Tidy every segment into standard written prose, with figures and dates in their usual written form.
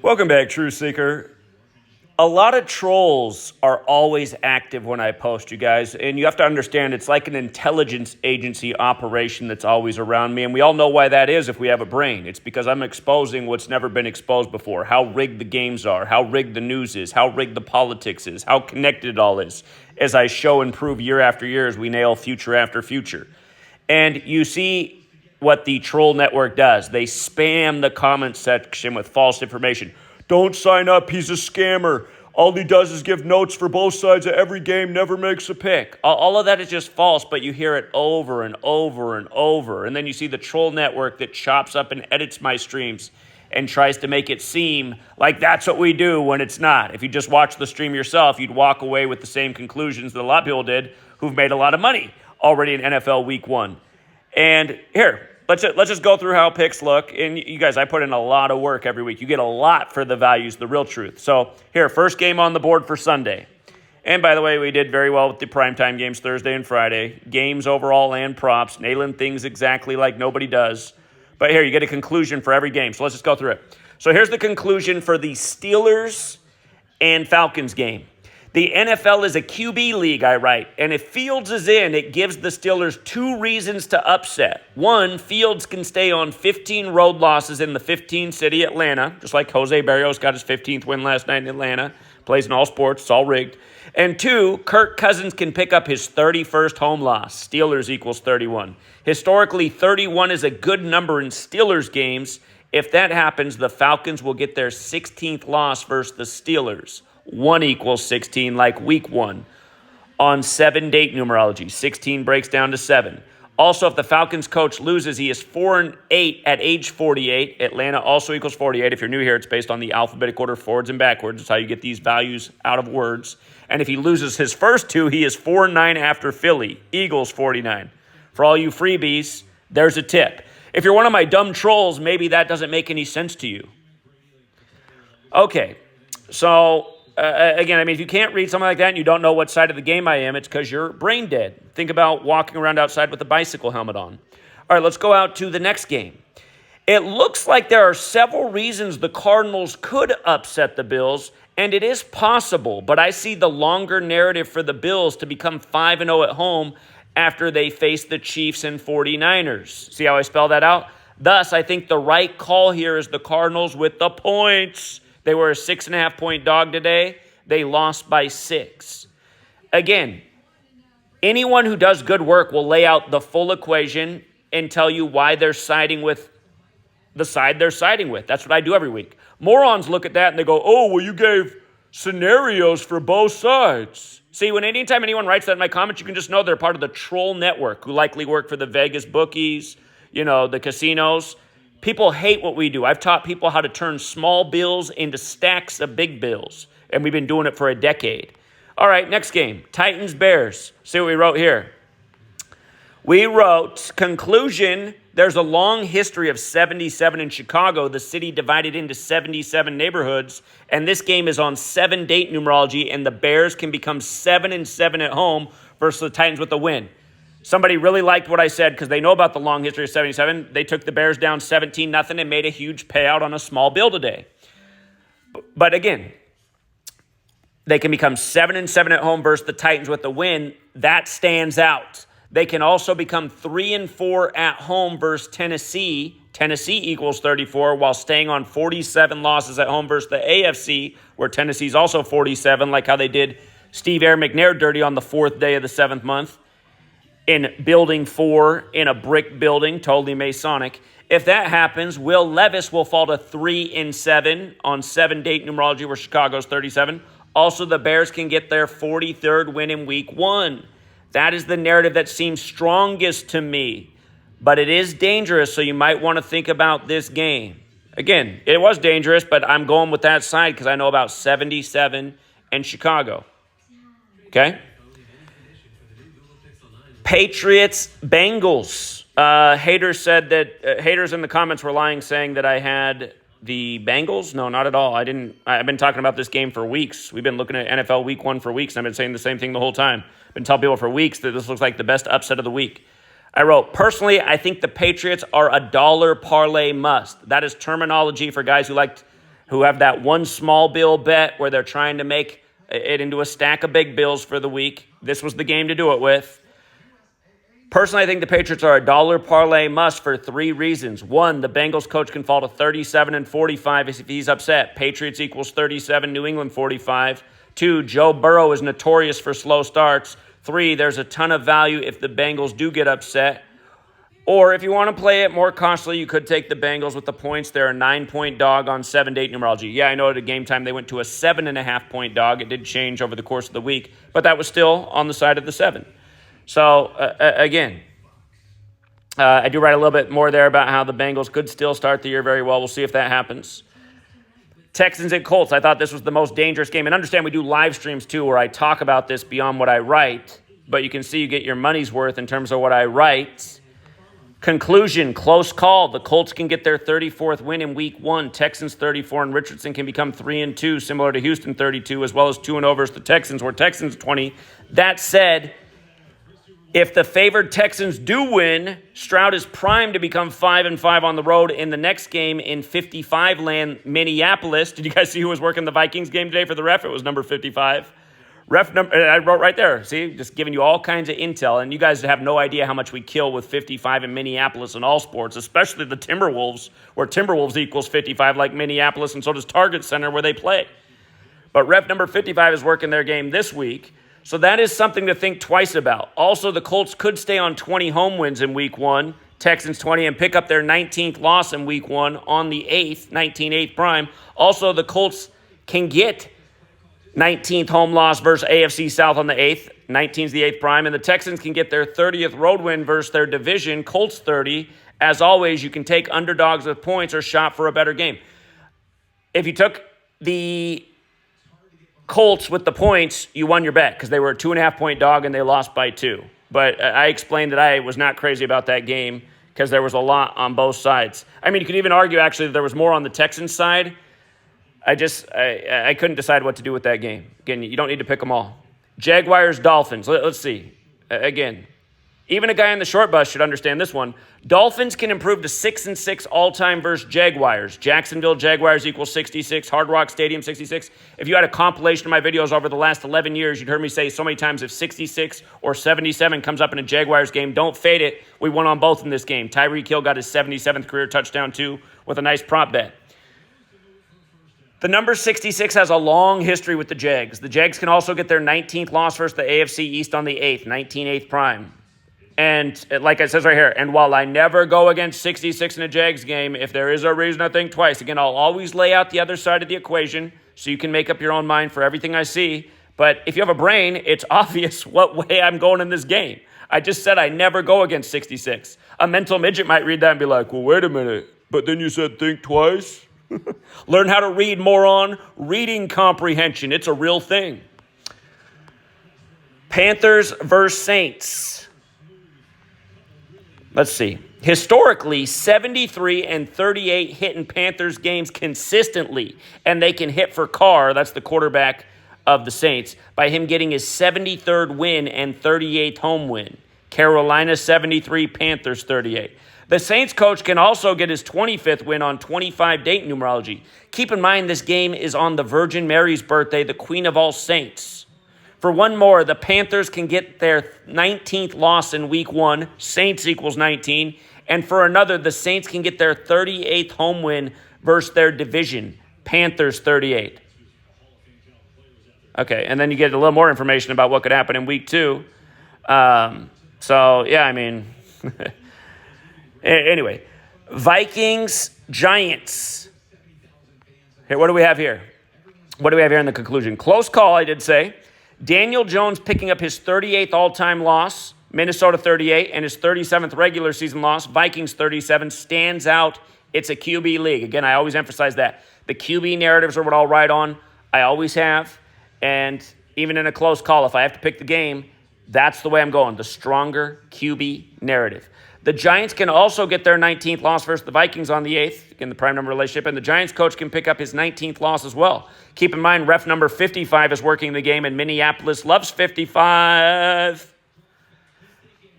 Welcome back, True Seeker. A lot of trolls are always active when I post, you guys, and you have to understand it's like an intelligence agency operation that's always around me, and we all know why that is if we have a brain. It's because I'm exposing what's never been exposed before, how rigged the games are, how rigged the news is, how rigged the politics is, how connected it all is, as I show and prove year after year as we nail future after future. And you see what the troll network does. They spam the comment section with false information. Don't sign up, he's a scammer. All he does is give notes for both sides of every game, never makes a pick. All of that is just false, but you hear it over and over and over. And then you see the troll network that chops up and edits my streams and tries to make it seem like that's what we do when it's not. If you just watch the stream yourself, you'd walk away with the same conclusions that a lot of people did who've made a lot of money already in NFL Week 1. And here, let's just go through how picks look. And you guys, I put in a lot of work every week. You get a lot for the values, the real truth. So here, first game on the board for Sunday. And by the way, we did very well with the primetime games Thursday and Friday. Games overall and props, nailing things exactly like nobody does. But here, you get a conclusion for every game. So let's just go through it. So here's the conclusion for the Steelers and Falcons game. The NFL is a QB league, I write, and if Fields is in, it gives the Steelers 2 reasons to upset. 1, Fields can stay on 15 road losses in the 15 city Atlanta, just like Jose Barrios got his 15th win last night in Atlanta, plays in all sports, it's all rigged. And 2, Kirk Cousins can pick up his 31st home loss. Steelers equals 31. Historically, 31 is a good number in Steelers games. If that happens, the Falcons will get their 16th loss versus the Steelers. 1 equals 16, like week 1. On 7-date numerology, 16 breaks down to 7. Also, if the Falcons coach loses, he is 4-8 at age 48. Atlanta also equals 48. If you're new here, it's based on the alphabetic order, forwards and backwards. That's how you get these values out of words. And if he loses his first 2, he is 4-9 after Philly. Eagles 49. For all you freebies, there's a tip. If you're one of my dumb trolls, maybe that doesn't make any sense to you. Okay, so again, I mean, if you can't read something like that and you don't know what side of the game I am, it's because you're brain dead. Think about walking around outside with a bicycle helmet on. All right, let's go out to the next game. It looks like there are several reasons the Cardinals could upset the Bills, and it is possible, but I see the longer narrative for the Bills to become 5-0 at home after they face the Chiefs and 49ers. See how I spell that out? Thus, I think the right call here is the Cardinals with the points. They were a 6.5-point dog today. They lost by 6. Again, anyone who does good work will lay out the full equation and tell you why they're siding with the side they're siding with. That's what I do every week. Morons look at that and they go, oh, well, you gave scenarios for both sides. See, anytime anyone writes that in my comments, you can just know they're part of the troll network who likely work for the Vegas bookies, the casinos. People hate what we do. I've taught people how to turn small bills into stacks of big bills, and we've been doing it for a decade. All right, next game, Titans-Bears. See what we wrote here. We wrote, conclusion, there's a long history of 77 in Chicago, the city divided into 77 neighborhoods, and this game is on 7-date numerology, and the Bears can become 7-7 at home versus the Titans with a win. Somebody really liked what I said because they know about the long history of 77. They took the Bears down 17-0 and made a huge payout on a small bill today. But again, they can become 7-7 at home versus the Titans with the win. That stands out. They can also become 3-4 at home versus Tennessee. Tennessee equals 34 while staying on 47 losses at home versus the AFC, where Tennessee's also 47, like how they did Steve Air McNair dirty on the 4th day of the 7th month. In Building 4, in a brick building, totally Masonic. If that happens, Will Levis will fall to 3-7 on 7-date numerology where Chicago's 37. Also, the Bears can get their 43rd win in week 1. That is the narrative that seems strongest to me. But it is dangerous, so you might want to think about this game. Again, it was dangerous, but I'm going with that side because I know about 77 and Chicago. Okay? Patriots, Bengals. Haters said that haters in the comments were lying, saying that I had the Bengals. No, not at all. I've been talking about this game for weeks. We've been looking at NFL Week 1 for weeks, and I've been saying the same thing the whole time. I've been telling people for weeks that this looks like the best upset of the week. I wrote, personally, I think the Patriots are a dollar parlay must. That is terminology for guys who like who have that one small bill bet where they're trying to make it into a stack of big bills for the week. This was the game to do it with. Personally, I think the Patriots are a dollar parlay must for 3 reasons. 1, the Bengals coach can fall to 37-45 if he's upset. Patriots equals 37, New England 45. 2, Joe Burrow is notorious for slow starts. 3, there's a ton of value if the Bengals do get upset. Or if you want to play it more costly, you could take the Bengals with the points. They're a 9-point dog on 7-8 numerology. Yeah, I know at a game time they went to a 7.5-point dog. It did change over the course of the week, but that was still on the side of the 7. So, again, I do write a little bit more there about how the Bengals could still start the year very well. We'll see if that happens. Texans and Colts, I thought this was the most dangerous game. And understand we do live streams, too, where I talk about this beyond what I write. But you can see you get your money's worth in terms of what I write. Conclusion, close call. The Colts can get their 34th win in week 1. Texans 34, and Richardson can become 3-2, similar to Houston 32, as well as 2-0 versus the Texans, where Texans 20. That said, if the favored Texans do win, Stroud is primed to become 5-5 on the road in the next game in 55 land, Minneapolis. Did you guys see who was working the Vikings game today for the ref? It was number 55. Ref number, I wrote right there. See, just giving you all kinds of intel. And you guys have no idea how much we kill with 55 in Minneapolis in all sports, especially the Timberwolves, where Timberwolves equals 55 like Minneapolis, and so does Target Center where they play. But ref number 55 is working their game this week. So that is something to think twice about. Also, the Colts could stay on 20 home wins in week 1, Texans 20, and pick up their 19th loss in week 1 on the 8th, 19-8 prime. Also, the Colts can get 19th home loss versus AFC South on the 8th. 19's the 8th prime. And the Texans can get their 30th road win versus their division, Colts 30. As always, you can take underdogs with points or shop for a better game. If you took the Colts with the points, you won your bet because they were a 2.5-point dog and they lost by 2. But I explained that I was not crazy about that game because there was a lot on both sides. I mean, you could even argue actually that there was more on the Texans side. I couldn't decide what to do with that game. Again, you don't need to pick them all. Jaguars, Dolphins. Let's see. Again, even a guy in the short bus should understand this one. Dolphins can improve to 6-6 all-time versus Jaguars. Jacksonville Jaguars equals 66. Hard Rock Stadium 66. If you had a compilation of my videos over the last 11 years, you'd heard me say so many times if 66 or 77 comes up in a Jaguars game, don't fade it. We won on both in this game. Tyreek Hill got his 77th career touchdown too with a nice prop bet. The number 66 has a long history with the Jags. The Jags can also get their 19th loss versus the AFC East on the 8th, 19-8 prime. And like it says right here, and while I never go against 66 in a Jags game, if there is a reason to think twice, again, I'll always lay out the other side of the equation so you can make up your own mind for everything I see. But if you have a brain, it's obvious what way I'm going in this game. I just said I never go against 66. A mental midget might read that and be like, well, wait a minute, but then you said think twice? Learn how to read, moron. Reading comprehension. It's a real thing. Panthers versus Saints. Let's see. Historically, 73-38 hit in Panthers games consistently, and they can hit for Carr, that's the quarterback of the Saints, by him getting his 73rd win and 38th home win. Carolina 73, Panthers 38. The Saints coach can also get his 25th win on 25-date numerology. Keep in mind this game is on the Virgin Mary's birthday, the Queen of all Saints. For one more, the Panthers can get their 19th loss in week 1. Saints equals 19. And for another, the Saints can get their 38th home win versus their division. Panthers 38. Okay, and then you get a little more information about what could happen in week 2. So, yeah, I mean... Anyway, Vikings, Giants. Here, what do we have here? What do we have here in the conclusion? Close call, I did say. Daniel Jones picking up his 38th all-time loss, Minnesota 38, and his 37th regular season loss, Vikings 37, stands out. It's a QB league. Again, I always emphasize that. The QB narratives are what I'll write on. I always have. And even in a close call, if I have to pick the game, that's the way I'm going, the stronger QB narrative. The Giants can also get their 19th loss versus the Vikings on the 8th, in the prime number relationship, and the Giants coach can pick up his 19th loss as well. Keep in mind, ref number 55 is working the game, and Minneapolis loves 55.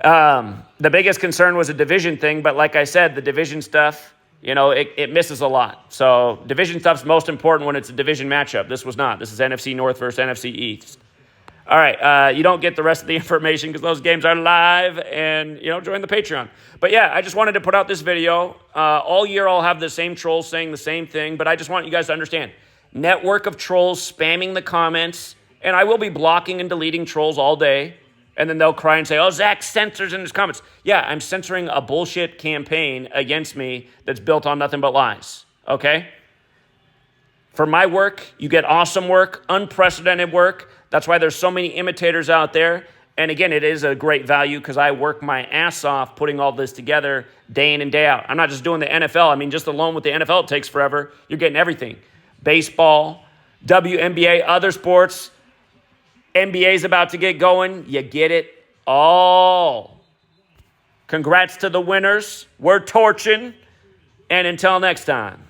The biggest concern was a division thing, but like I said, the division stuff it misses a lot. So division stuff's most important when it's a division matchup. This was not. This is NFC North versus NFC East. All right, you don't get the rest of the information because those games are live, and, join the Patreon. But yeah, I just wanted to put out this video. All year I'll have the same trolls saying the same thing, but I just want you guys to understand. Network of trolls spamming the comments, and I will be blocking and deleting trolls all day, and then they'll cry and say, oh, Zach censors in his comments. Yeah, I'm censoring a bullshit campaign against me that's built on nothing but lies, okay? For my work, you get awesome work, unprecedented work. That's why there's so many imitators out there. And again, it is a great value because I work my ass off putting all this together day in and day out. I'm not just doing the NFL. I mean, just alone with the NFL, it takes forever. You're getting everything. Baseball, WNBA, other sports. NBA's about to get going. You get it all. Congrats to the winners. We're torching. And until next time.